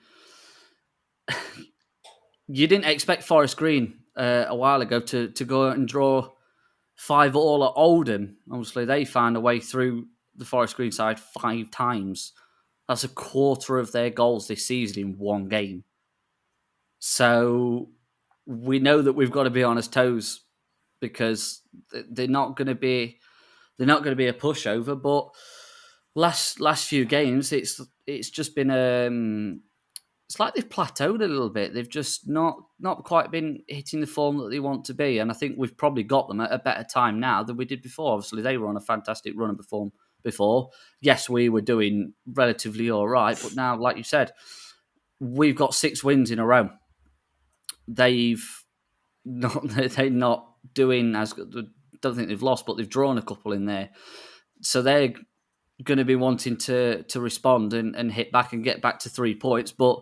you didn't expect Forest Green a while ago to go and draw 5-5 at Oldham. Obviously, they found a way through the Forest Green side 5 times. That's a quarter of their goals this season in one game. So we know that we've got to be on our toes because they're not going to be a pushover. But last few games, it's just been it's like they've plateaued a little bit. They've just not quite been hitting the form that they want to be. And I think we've probably got them at a better time now than we did before. Obviously, they were on a fantastic run of form before. Yes, we were doing relatively all right. But now, like you said, we've got 6 wins in a row. They're not doing as good. Don't think they've lost, but they've drawn a couple in there. So they're going to be wanting to respond and hit back and get back to 3 points. But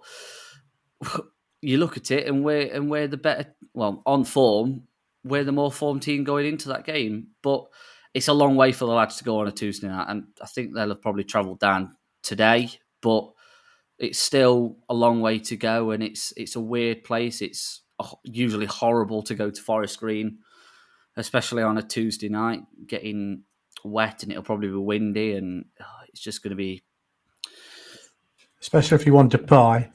you look at it and we're the better, well, on form, we're the more form team going into that game. But it's a long way for the lads to go on a Tuesday night, and I think they'll have probably travelled down today, but it's still a long way to go, and it's a weird place. It's usually horrible to go to Forest Green, especially on a Tuesday night, getting wet, and it'll probably be windy, and it's just going to be... Especially if you want to pie.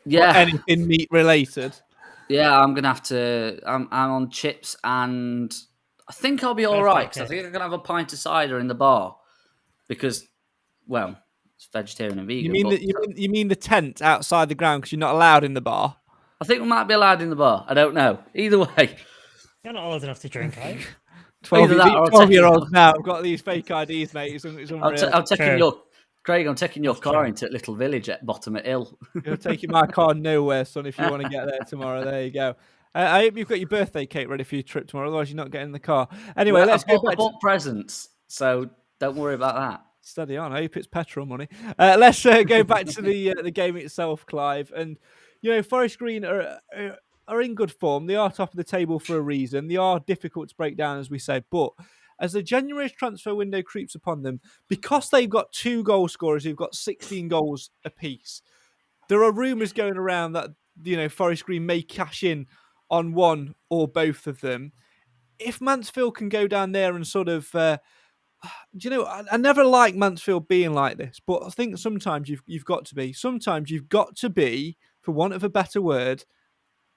Yeah. Or anything meat related. Yeah, I'm going to have to... I'm on chips, and I think I'll be all right, because I think I'm going to have a pint of cider in the bar, because, well, it's vegetarian and vegan. You mean the tent outside the ground because you're not allowed in the bar? I think we might be allowed in the bar. I don't know. Either way. You're not old enough to drink, are you? 12-year-olds now have got these fake IDs, mate. It's unreal. I'm taking Craig, I'm taking your car into Little Village at bottom of hill. You're taking my car nowhere, son, if you want to get there tomorrow. There you go. I hope you've got your birthday cake ready for your trip tomorrow, otherwise you're not getting in the car. Anyway, let's go back to presents, so don't worry about that. Steady on. I hope it's petrol money. Let's go back to the game itself, Clive. And, Forest Green are in good form. They are top of the table for a reason. They are difficult to break down, as we said. But as the January transfer window creeps upon them, because they've got 2 goal scorers who've got 16 goals apiece, there are rumours going around that, Forest Green may cash in on one or both of them. If Mansfield can go down there and sort of... I never like Mansfield being like this, but I think sometimes you've got to be. Sometimes you've got to be, for want of a better word,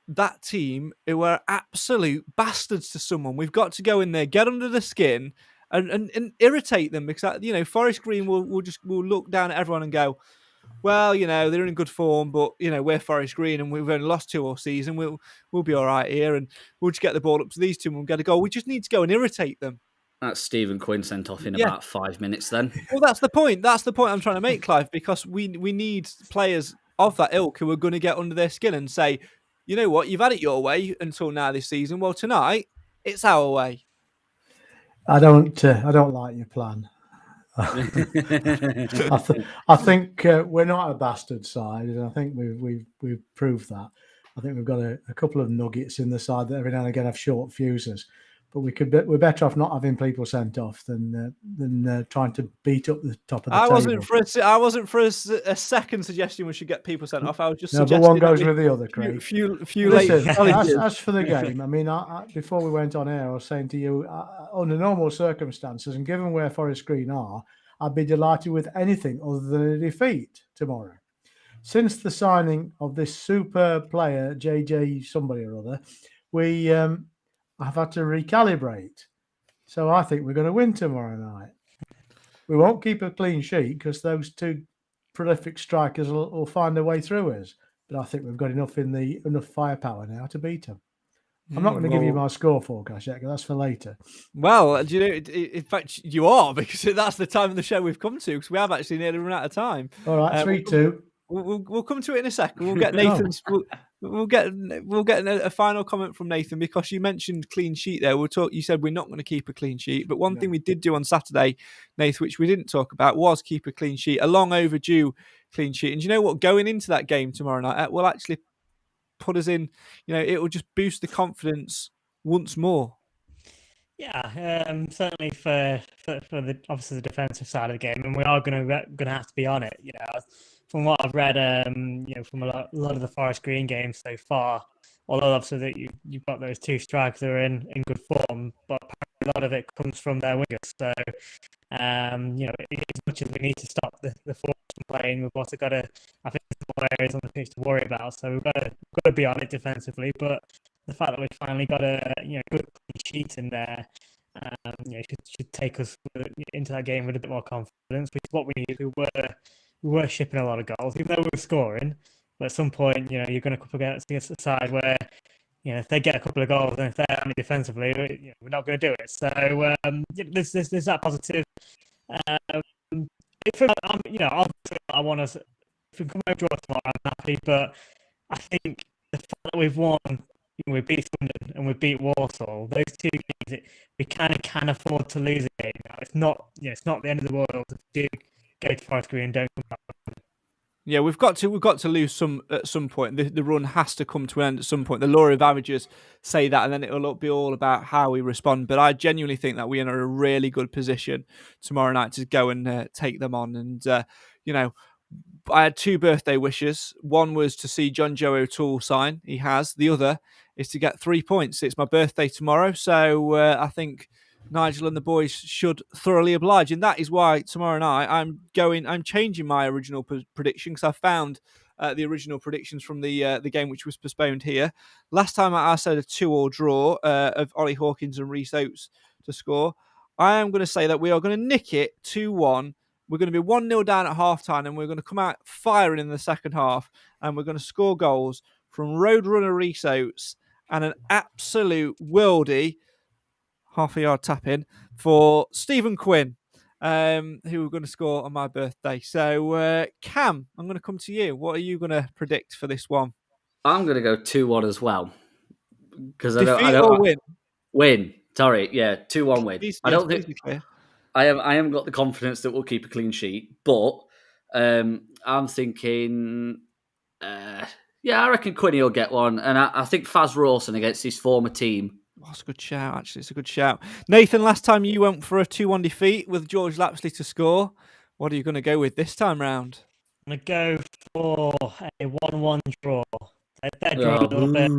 that team who are absolute bastards to someone. We've got to go in there, get under the skin, and irritate them, because Forest Green will look down at everyone and go, well, they're in good form, but we're Forest Green and we've only lost 2 all season. We'll be all right here, and we'll just get the ball up to these 2 and we'll get a goal. We just need to go and irritate them. That's Stephen Quinn sent off in about 5 minutes then. Well, that's the point. That's the point I'm trying to make, Clive, because we need players of that ilk who are going to get under their skin and say, you know what, you've had it your way until now this season. Well, tonight, it's our way. I don't like your plan. I think we're not a bastard side, and I think we've proved that. I think we've got a couple of nuggets in the side that every now and again have short fuses. But we're better off not having people sent off than trying to beat up the top of the table. I wasn't for a second suggesting we should get people sent off. I was just suggesting. But one goes with the other, Craig. Listen, as for the game, I mean, before we went on air, I was saying to you, under normal circumstances, and given where Forest Green are, I'd be delighted with anything other than a defeat tomorrow. Since the signing of this super player, JJ somebody or other, I've had to recalibrate. So I think we're going to win tomorrow night. We won't keep a clean sheet because those 2 prolific strikers will find their way through us. But I think we've got enough firepower now to beat them. I'm not going to give you my score forecast yet, because that's for later. Well, in fact, you are, because that's the time of the show we've come to, because we have actually nearly run out of time. All right, 3-2. We'll come to it in a second. We'll get Nathan's. We'll get a final comment from Nathan, because you mentioned clean sheet there. You said we're not going to keep a clean sheet, but one thing we did do on Saturday, Nathan, which we didn't talk about, was keep a clean sheet, a long overdue clean sheet. And you know what? Going into that game tomorrow night, will actually put us in. It will just boost the confidence once more. Yeah, certainly for the obviously the defensive side of the game, and we are going to have to be on it. From what I've read, from a lot of the Forest Green games so far, although obviously that you've got those 2 strikers that are in good form, but a lot of it comes from their wingers. So As much as we need to stop the forwards from playing, we've also got to. I think there's more areas on the pitch to worry about. So we've got to be on it defensively. But the fact that we've finally got a good clean sheet in there, should take us into that game with a bit more confidence, which is what we need. We were shipping a lot of goals, even though we were scoring. But at some point, you're going to come up against a side where, if they get a couple of goals and if they're only defensively, we're not going to do it. So there's that positive. I want us. If we come over draw tomorrow, I'm happy. But I think the fact that we've won, we beat London and we beat Walsall. Those two games, we kind of can afford to lose a game now. It's not the end of the world if we do go to Forest Green and don't come back. Yeah, we've got to lose some at some point. The run has to come to an end at some point. The law of averages say that, and then it'll be all about how we respond. But I genuinely think that we're in a really good position tomorrow night to go and take them on. And I had 2 birthday wishes. One was to see John Joe OToole sign. He has. The other is to get 3 points. It's my birthday tomorrow, so I think Nigel and the boys should thoroughly oblige, and that is why tomorrow night I'm changing my original prediction, because I found the original predictions from the game which was postponed here. Last time I said a 2-2 draw of Ollie Hawkins and Rhys Oates to score. I am going to say that we are going to nick it 2-1. We're going to be 1-0 down at half-time, and we're going to come out firing in the second half, and we're going to score goals from Roadrunner Rhys Oates and an absolute worldie half-a-yard tap-in for Stephen Quinn, who we're going to score on my birthday. So, Cam, I'm going to come to you. What are you going to predict for this one? I'm going to go 2-1 as well. Because I Defeat don't or win? Win. Sorry, yeah, 2-1 win. I don't think I haven't got the confidence that we'll keep a clean sheet, but I'm thinking, I reckon Quinny will get one, and I think Faz Rawson against his former team. That's a good shout, actually. It's a good shout. Nathan, last time you went for a 2-1 defeat with George Lapsley to score. What are you going to go with this time round? I'm going to go for a 1-1 draw. They're draw a little bit.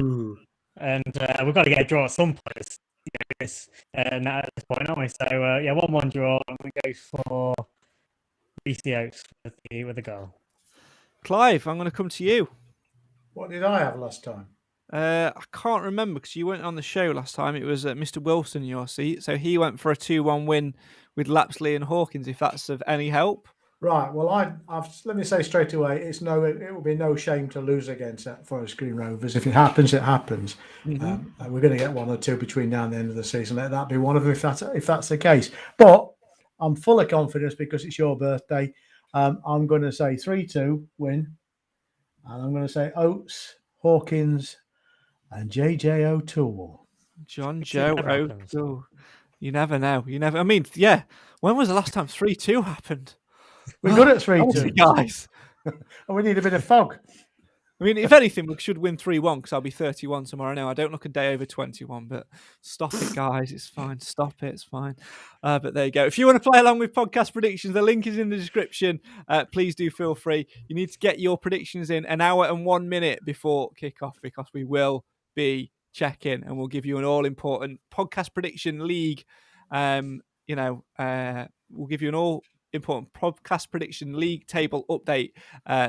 And we've got to get a draw at some point. At this point, aren't we? So, 1-1 draw. I'm going to go for Rhys Oates with the goal. Clive, I'm going to come to you. What did I have last time? I can't remember because you weren't on the show last time. It was Mr. Wilson in your seat. So he went for a 2-1 win with Lapsley and Hawkins, if that's of any help. Right. Well, let me say straight away, it will be no shame to lose against that Forest Green Rovers. If it happens, it happens. Mm-hmm. We're going to get 1 or 2 between now and the end of the season. Let that be one of them if that's the case. But I'm full of confidence because it's your birthday. I'm going to say 3-2 win. And I'm going to say Oates, Hawkins, and JJ OToole. John Joe OToole. You never know. I mean, yeah. When was the last time 3-2 happened? We're good at 3-2, guys. And we need a bit of fog. I mean, if anything, we should win 3-1 because I'll be 31 tomorrow. Now, I don't look a day over 21, but stop it, guys. It's fine. Stop it. It's fine. But there you go. If you want to play along with podcast predictions, the link is in the description. Please do feel free. You need to get your predictions in an hour and 1 minute before kickoff because we will be checking and we'll give you an all-important podcast prediction league. We'll give you an all-important podcast prediction league table update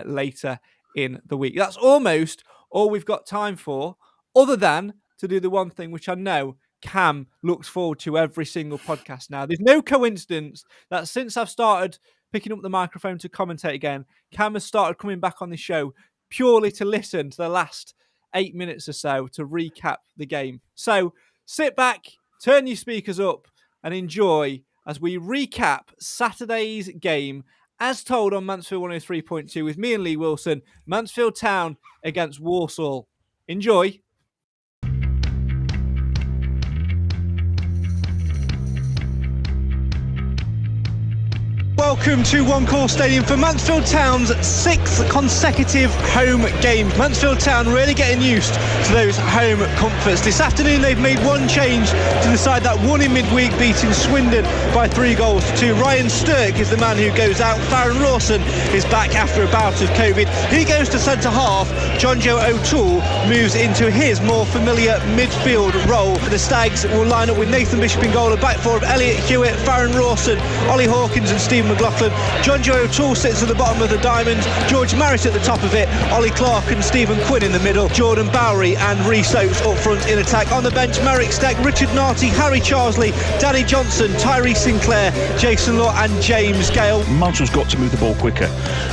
later in the week. That's almost all we've got time for, other than to do the one thing which I know Cam looks forward to every single podcast now. There's no coincidence that since I've started picking up the microphone to commentate again, Cam has started coming back on the show purely to listen to the last 8 minutes or so to recap the game. So sit back, turn your speakers up and enjoy as we recap Saturday's game as told on Mansfield 103.2 with me and Lee Wilson, Mansfield Town against Walsall. Enjoy. welcome to One Call Stadium for Mansfield Town's 6th consecutive home game. Mansfield Town really getting used to those home comforts. This afternoon they've made one change to the side that won in midweek, beating Swindon by 3-2. Ryan Sturk is the man who goes out. Farron Rawson is back after a bout of COVID. He goes to centre half. John Joe OToole moves into his more familiar midfield role. The Stags will line up with Nathan Bishop in goal, a back four of Elliot Hewitt, Farron Rawson, Ollie Hawkins and Stephen McLaughlin. John Joe O'Toole sits at the bottom of the diamond, George Marris at the top of it, Ollie Clark and Stephen Quinn in the middle, Jordan Bowery and Rhys Oates up front in attack. On the bench, Merrick Steck, Richard Narty, Harry Charsley, Danny Johnson, Tyree Sinclair, Jason Law and James Gale. Mansfield's got to move the ball quicker.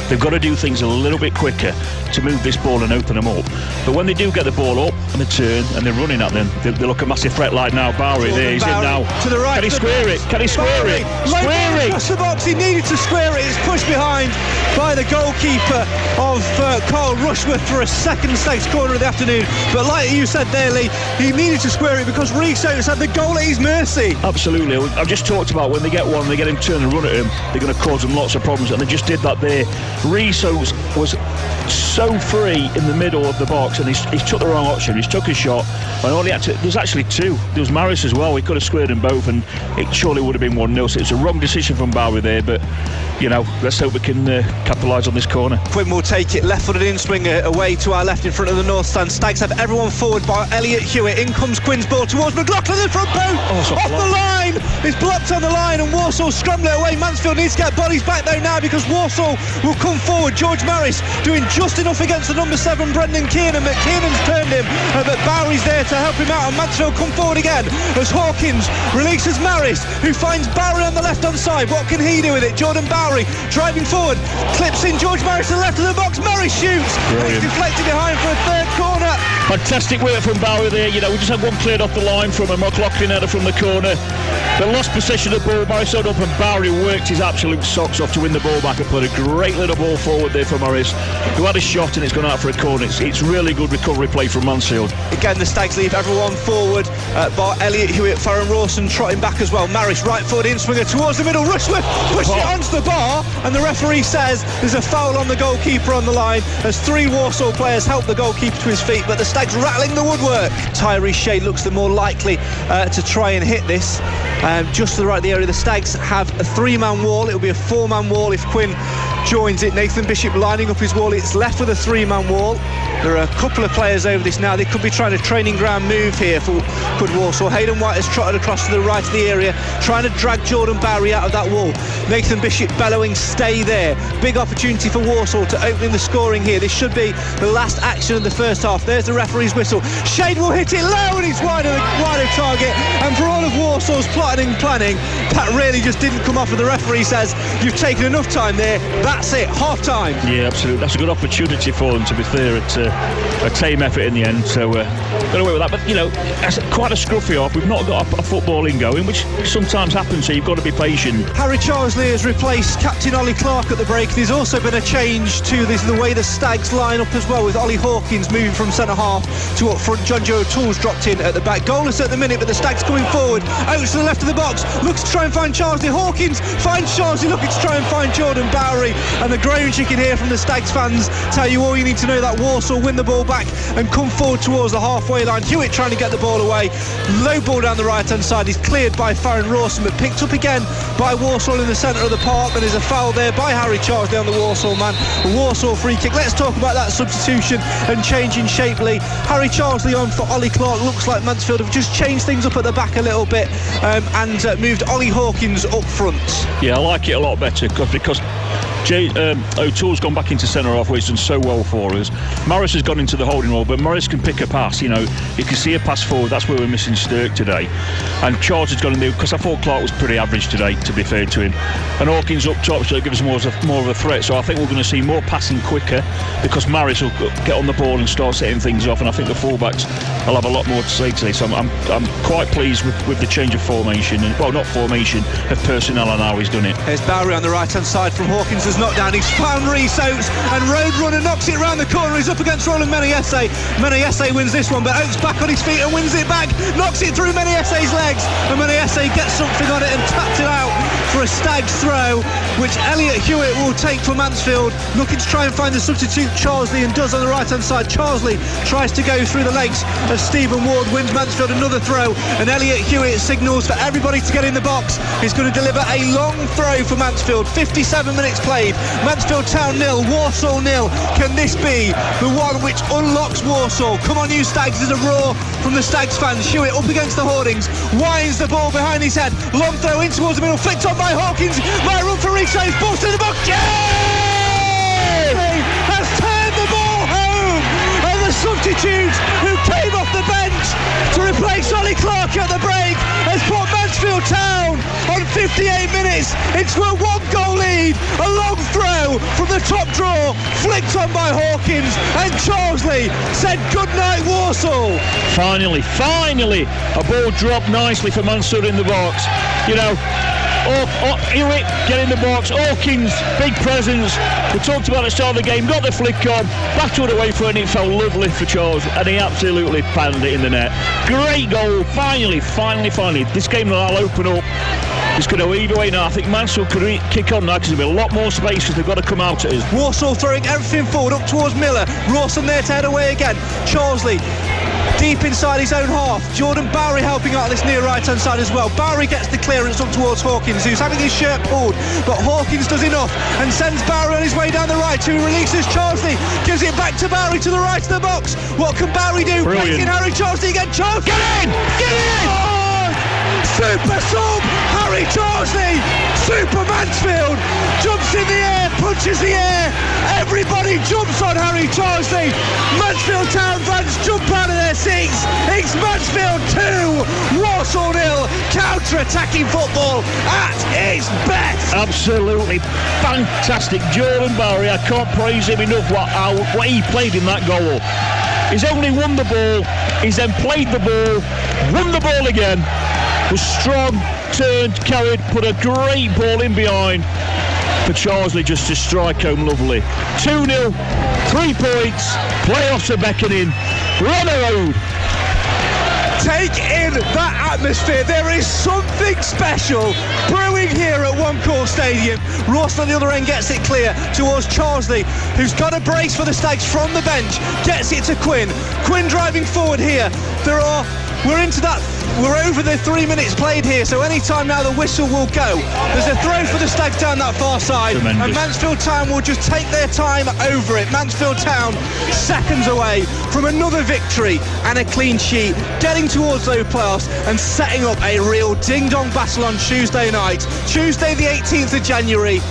They've got to do things a little bit quicker to move this ball and open them up. But when they do get the ball up and they turn and they're running at them, they look a massive threat like now. Bowery, there he's in now. To the right. Can he square it? Can he square it? Square it! Across the box, he needed to square it. It's pushed behind by the goalkeeper of Carl Rushworth for a second Stags corner of the afternoon. But like you said there, Lee, he needed to square it because Rhys Oates had the goal at his mercy. Absolutely. I've just talked about when they get one, they get him to turn and run at him, they're going to cause them lots of problems, and they just did that there. Rhys Oates was so free in the middle of the box, and he's took the wrong option. He's took a shot, and all he had to, there's actually two. There was Marris as well. He could have squared them both, and it surely would have been 1-0. So it's a wrong decision from Bowery there, but you know, let's hope we can capitalise on this corner. Quinn will take it, left-footed in-swinger away to our left in front of the north stand. Stags have everyone forward by Elliot Hewitt. In comes Quinn's ball towards McLaughlin in front post. Off the line. It's blocked on the line, and Walsall scramble it away. Mansfield needs to get bodies back though now, because Walsall will come forward. George Marris doing just enough against the number 7 Brendan Kiernan. McKiernan's turned him, but Bowery's there to help him out, and Mansfield come forward again as Hawkins releases Marris, who finds Bowery on the left-hand side. What can he do with it? Jordan Bowery driving forward, clips in George Marris to the left of the box. Marris shoots. It's deflected behind for a third corner. Fantastic work from Bowery there. You know, we just had one cleared off the line from a McLaughlin header from the corner. They lost possession of the ball. Marris showed up, and Bowery worked his absolute socks off to win the ball back and put a great little ball forward there for Marris, who had a shot and it's gone out for a corner. It's really good recovery play from Mansfield. Again, the Stags leave everyone forward. Bar Elliot Hewitt, Farron Rawson trotting back as well. Marris right foot in swinger towards the middle. Rushworth pushing it onto the bar, and the referee says there's a foul on the goalkeeper on the line as 3 Walsall players help the goalkeeper to his feet, but the Stags rattling the woodwork. Tyree Shea looks the more likely to try and hit this. Just to the right of the area, the Stags have a 3-man wall. It'll be a 4-man wall if Quinn joins it. Nathan Bishop lining up his wall. It's left with a 3-man wall. There are a couple of players over this now. They could be trying a training ground move here for Walsall. Hayden White has trotted across to the right of the area, trying to drag Jordan Bowery out of that wall. Nathan Bishop bellowing, stay there. Big opportunity for Walsall to open the scoring here. This should be the last action of the first half. There's the referee's whistle. Shade will hit it low, and it's wide of target. And for all of Walsall's plotting and planning, that really just didn't come off. And the referee says, you've taken enough time there. That's it, half time. Yeah, absolutely. That's a good opportunity for them, to be fair. It's a team effort in the end, so got away with that. But you know, that's quite a scruffy off. We've not got a footballing going, which sometimes happens, so you've got to be patient. Harry Charsley has replaced captain Ollie Clark at the break. There's also been a change to the way the Stags line up as well, with Ollie Hawkins moving from centre half to up front. John Joe O'Toole's dropped in at the back. Goalless at the minute, but the Stags coming forward. Oates to the left of the box, looks to try and find Charsley. Hawkins finds Charsley, looking to try and find Jordan Bowery, and the groans you can hear from the Stags fans tell you all you need to know, that Walsall win the ball back and come forward towards the halfway line. Hewitt trying to get the ball away, low ball down the right hand side. He's cleared by Farron Rawson, but picked up again by Walsall in the centre of the park, and there's a foul there by Harry Charsley on the Walsall man. A Walsall free kick. Let's talk about that substitution and changing shapely. Harry Charsley on for Ollie Clark. Looks like Mansfield have just changed things up at the back a little bit, and moved Ollie Hawkins up front. Yeah, I like it a lot better because O'Toole's gone back into centre half, where he's done so well for us. Marris has gone into the holding role, but Marris can pick a pass. You know, you can see a pass forward. That's where we're missing Sturk today. And Charles has gone in there, because I thought Clark was pretty average today, to be fair to him. And Hawkins up top, so it gives us more of a threat. So I think we're going to see more passing quicker, because Marris will get on the ball and start setting things off. And I think the fullbacks will have a lot more to say today. So I'm quite pleased with the change of formation, and well, not formation, of personnel, and how he's done it. There's Bowery on the right hand side from Hawkins. Not down, he's found Rhys Oates, and Roadrunner knocks it round the corner. He's up against Roland Menayese. Menayese wins this one, but Oates back on his feet and wins it back, knocks it through Menayese's legs, and Menayese gets something on it and taps it out for a Stags throw, which Elliot Hewitt will take for Mansfield, looking to try and find the substitute Charlesley, and does on the right hand side. Charlesley tries to go through the legs of Stephen Ward, wins Mansfield another throw, and Elliot Hewitt signals for everybody to get in the box. He's going to deliver a long throw for Mansfield. 57 minutes played, Mansfield Town 0, Walsall 0. Can this be the one which unlocks Walsall? Come on you Stags, there's a roar from the Stags fans. Hewitt up against the hoardings, winds the ball behind his head, long throw in towards the middle, flicked on by Hawkins, might run for resaves, ball to the box, has turned the ball home, and the substitute who came off the bench to replace Ollie Clark at the break has put Mansfield Town on 58 minutes into a 1-goal lead. A long throw from the top draw, flicked on by Hawkins, and Charlesley said goodnight Walsall. Finally, a ball dropped nicely for Mansfield in the box. You know, Hewitt, get in the box. Hawkins, big presence. We talked about at the start of the game, got the flick on, battled away for it, and it felt lovely for Charles, and he absolutely panned it in the net. Great goal, finally. This game will open up. It's going to either way now. I think Mansfield could kick on now because there'll be a lot more space because they've got to come out at us. Walsall throwing everything forward up towards Miller. Rawson there to head away again. Charlesley deep inside his own half. Jordan Bowery helping out this near right hand side as well. Bowery gets the clearance up towards Hawkins, who's having his shirt pulled, but Hawkins does enough and sends Bowery on his way down the right, who releases Charlesley, gives it back to Bowery to the right of the box. What can Bowery do? Brilliant. Breaking Harry Charlesley again. Charlesley, get in! Super sub, Harry Charlesley, Super Mansfield, jumps in the air, punches the air, everybody jumps on Harry Charlesley. Mansfield Town fans jump out of their seats. It's Mansfield 2, Walsall 0, counter-attacking football at its best. Absolutely fantastic. Jordan Bowery, I can't praise him enough what he played in that goal. He's only won the ball, he's then played the ball, won the ball again, was strong, turned, carried, put a great ball in behind for Charlesley just to strike home lovely. 2-0, 3 points, playoffs are beckoning, we're on the road. Take in that atmosphere. There is something special brewing here at One Call Stadium. Ross on the other end gets it clear towards Charlesley, who's got a brace for the Stags from the bench, gets it to Quinn. Quinn driving forward here. We're over the 3 minutes played here, so any time now the whistle will go. There's a throw for the Stags down that far side. Tremendous. And Mansfield Town will just take their time over it. Mansfield Town seconds away from another victory and a clean sheet, getting towards those playoffs and setting up a real ding-dong battle on Tuesday night. Tuesday the 18th of January.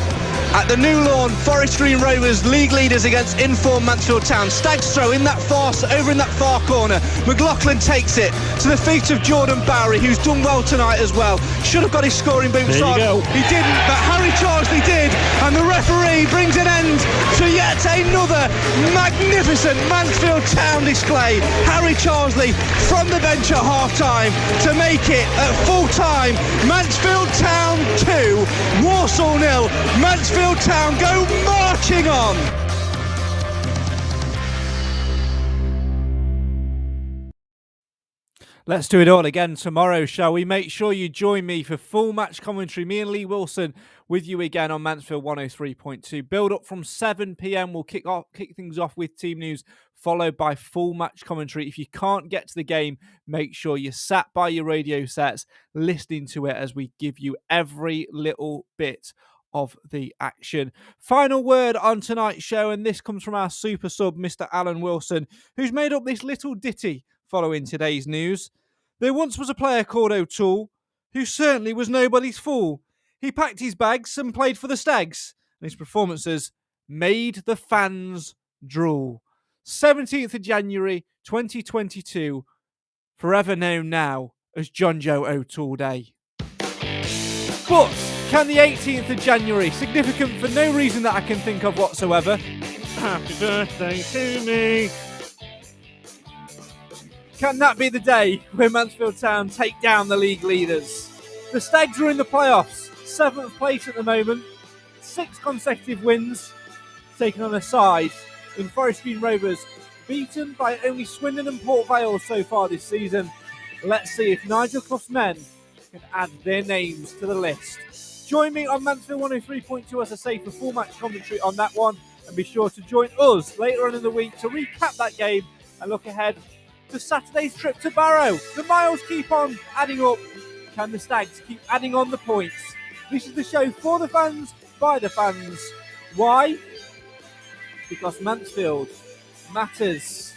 At the New Lawn, Forest Green Rovers, league leaders against informed Mansfield Town. Stags throw over in that far corner. McLaughlin takes it to the feet of Jordan Bowery, who's done well tonight as well. Should have got his scoring boots on. He didn't, but Harry Charlesley did, and the referee brings an end to yet another magnificent Mansfield Town display. Harry Charlesley from the bench at half-time to make it at full-time. Mansfield Town 2, Walsall 0. Mansfield Town go marching on. Let's do it all again tomorrow, shall we? Make sure you join me for full match commentary. Me and Lee Wilson with you again on Mansfield 103.2. Build up from 7 p.m. We'll kick things off with team news, followed by full match commentary. If you can't get to the game, make sure you're sat by your radio sets, listening to it as we give you every little bit of the action. Final word on tonight's show, and this comes from our super sub, Mr. Alan Wilson, who's made up this little ditty following today's news. There once was a player called OToole who certainly was nobody's fool. He packed his bags and played for the Stags, and his performances made the fans drool. 17th of January 2022, forever known now as John Joe OToole Day. But can the 18th of January, significant for no reason that I can think of whatsoever, happy birthday to me, can that be the day where Mansfield Town take down the league leaders? The Stags are in the playoffs, 7th place at the moment, 6 consecutive wins, taking on a side in Forest Green Rovers, beaten by only Swindon and Port Vale so far this season. Let's see if Nigel Clough's men can add their names to the list. Join me on Mansfield 103.2 as I say for full match commentary on that one, and be sure to join us later on in the week to recap that game and look ahead to Saturday's trip to Barrow. The miles keep on adding up. Can the Stags keep adding on the points? This is the show for the fans, by the fans. Why? Because Mansfield matters.